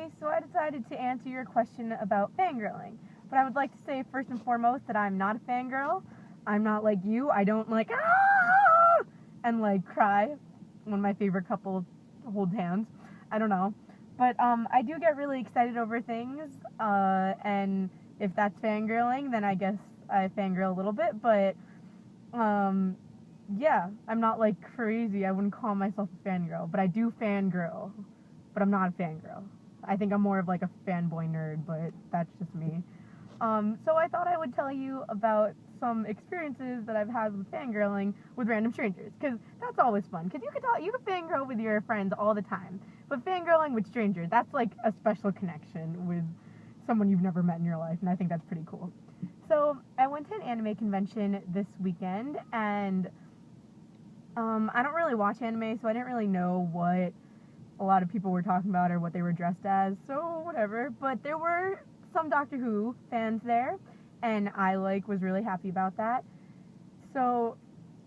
Okay, so I decided to answer your question about fangirling. But I would like to say first and foremost that I'm not a fangirl. I'm not like you. I don't like and like cry when my favorite couple holds hands. I don't know. But I do get really excited over things. And if that's fangirling, then I guess I fangirl a little bit. But yeah, I'm not like crazy. I wouldn't call myself a fangirl, but I do fangirl. But I'm not a fangirl. I think I'm more of like a fanboy nerd, but that's just me. So I thought I would tell you about some experiences that I've had with fangirling with random strangers, because that's always fun. Because you can fangirl with your friends all the time, but fangirling with strangers, that's like a special connection with someone you've never met in your life, and I think that's pretty cool. So I went to an anime convention this weekend, and I don't really watch anime, so I didn't really know what a lot of people were talking about or what they were dressed as, so whatever. But there were some Doctor Who fans there, and I was really happy about that. So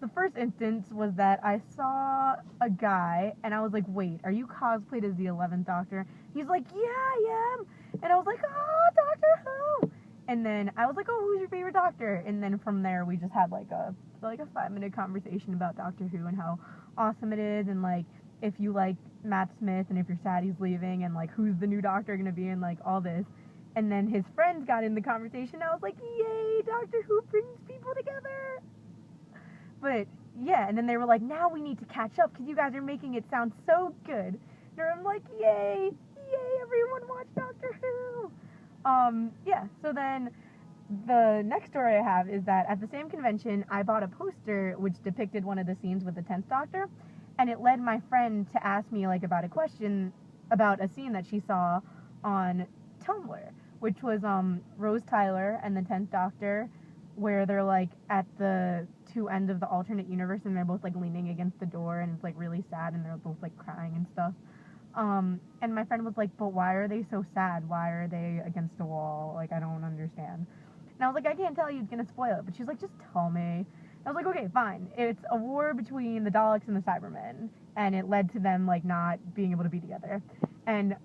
the first instance was that I saw a guy, and I was like, wait, are you cosplayed as the 11th Doctor? He's like, yeah, I am. And I was like, oh, Doctor Who. And then I was like, oh, who's your favorite Doctor? And then from there, we just had like a 5-minute conversation about Doctor Who and how awesome it is, and like if you like Matt Smith, and if you're sad he's leaving, and like who's the new Doctor gonna be, and like all this. And then his friends got in the conversation. I was like, yay, Doctor Who brings people together. But yeah, and then they were like, now we need to catch up because you guys are making it sound so good. And I'm like, yay, everyone watch Doctor Who. Yeah, so then the next story I have is that at the same convention, I bought a poster which depicted one of the scenes with the 10th Doctor, and it led my friend to ask me like about a question about a scene that she saw on Tumblr, which was Rose Tyler and the 10th Doctor, where they're like at the two ends of the alternate universe, and they're both like leaning against the door, and it's like really sad, and they're both like crying and stuff. And my friend was like, but why are they so sad? Why are they against a wall? Like, I don't understand. And I was like, I can't tell you, it's gonna spoil it. But she's like, just tell me. I was like, okay, fine. It's a war between the Daleks and the Cybermen, and it led to them like not being able to be together. And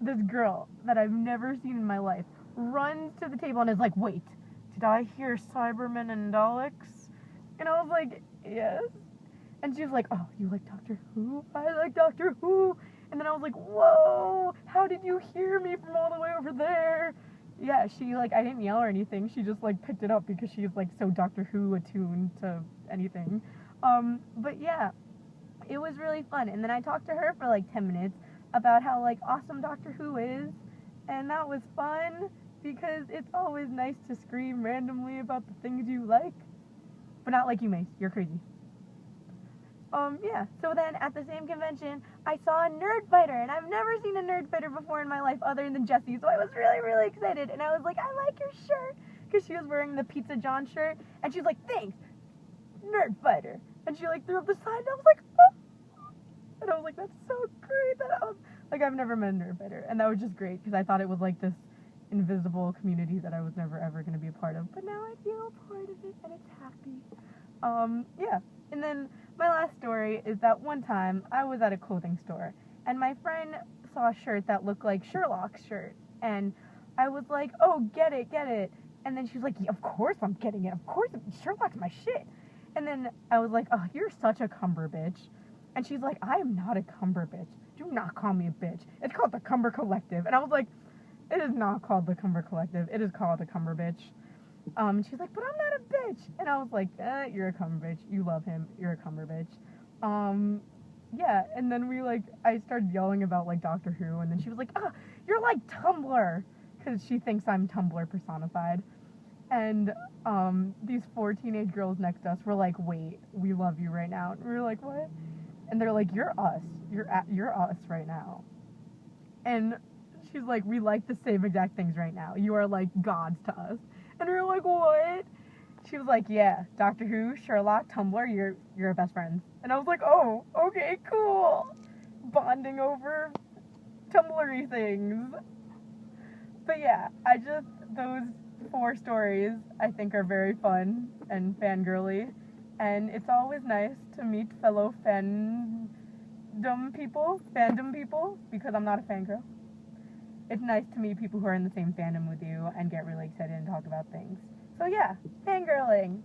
this girl that I've never seen in my life runs to the table and is like, wait, did I hear Cybermen and Daleks? And I was like, yes. And she was like, oh, you like Doctor Who? I like Doctor Who. And then I was like, whoa, how did you hear me from all the way over there? Yeah, she, like, I didn't yell or anything. She just, like, picked it up because she's, like, so Doctor Who attuned to anything. But yeah, it was really fun. And then I talked to her for, like, 10 minutes about how, like, awesome Doctor Who is. And that was fun because it's always nice to scream randomly about the things you like. But not like you, Mace. You're crazy. Yeah, so then at the same convention, I saw a nerd fighter, and I've never seen a nerd fighter before in my life other than Jessie, so I was really, really excited, and I was like, I like your shirt, because she was wearing the Pizza John shirt, and she was like, thanks, nerd fighter, and she, like, threw up the sign, and I was like, oh, and I was like, that's so great, that I was, like, I've never met a nerd fighter, and that was just great, because I thought it was, like, this invisible community that I was never, ever going to be a part of, but now I feel a part of it, and it's happy. Yeah, and then my last story is that one time I was at a clothing store, and my friend saw a shirt that looked like Sherlock's shirt, and I was like, oh, get it, and then she was like, yeah, of course I'm getting it, of course, Sherlock's my shit, and then I was like, oh, you're such a cumber bitch, and she's like, I am not a cumber bitch, do not call me a bitch, it's called the Cumber Collective, and I was like, it is not called the Cumber Collective, it is called the Cumber Bitch. She's like, but I'm not a bitch. And I was like, you're a cumber bitch. You love him. You're a cumber bitch. Yeah. And then I started yelling about, like, Doctor Who. And then she was like, you're like Tumblr. Because she thinks I'm Tumblr personified. And, these 4 teenage girls next to us were like, wait, we love you right now. And we were like, what? And they're like, you're us. You're us right now. And she's like, we like the same exact things right now. You are like gods to us. And we were like, what? She was like, yeah, Doctor Who, Sherlock, Tumblr, you're our best friends. And I was like, oh, okay, cool. Bonding over Tumblr-y things. But yeah, those 4 stories I think are very fun and fangirly. And it's always nice to meet fellow fandom people, because I'm not a fangirl. it's nice to meet people who are in the same fandom with you and get really excited and talk about things. So yeah, fangirling!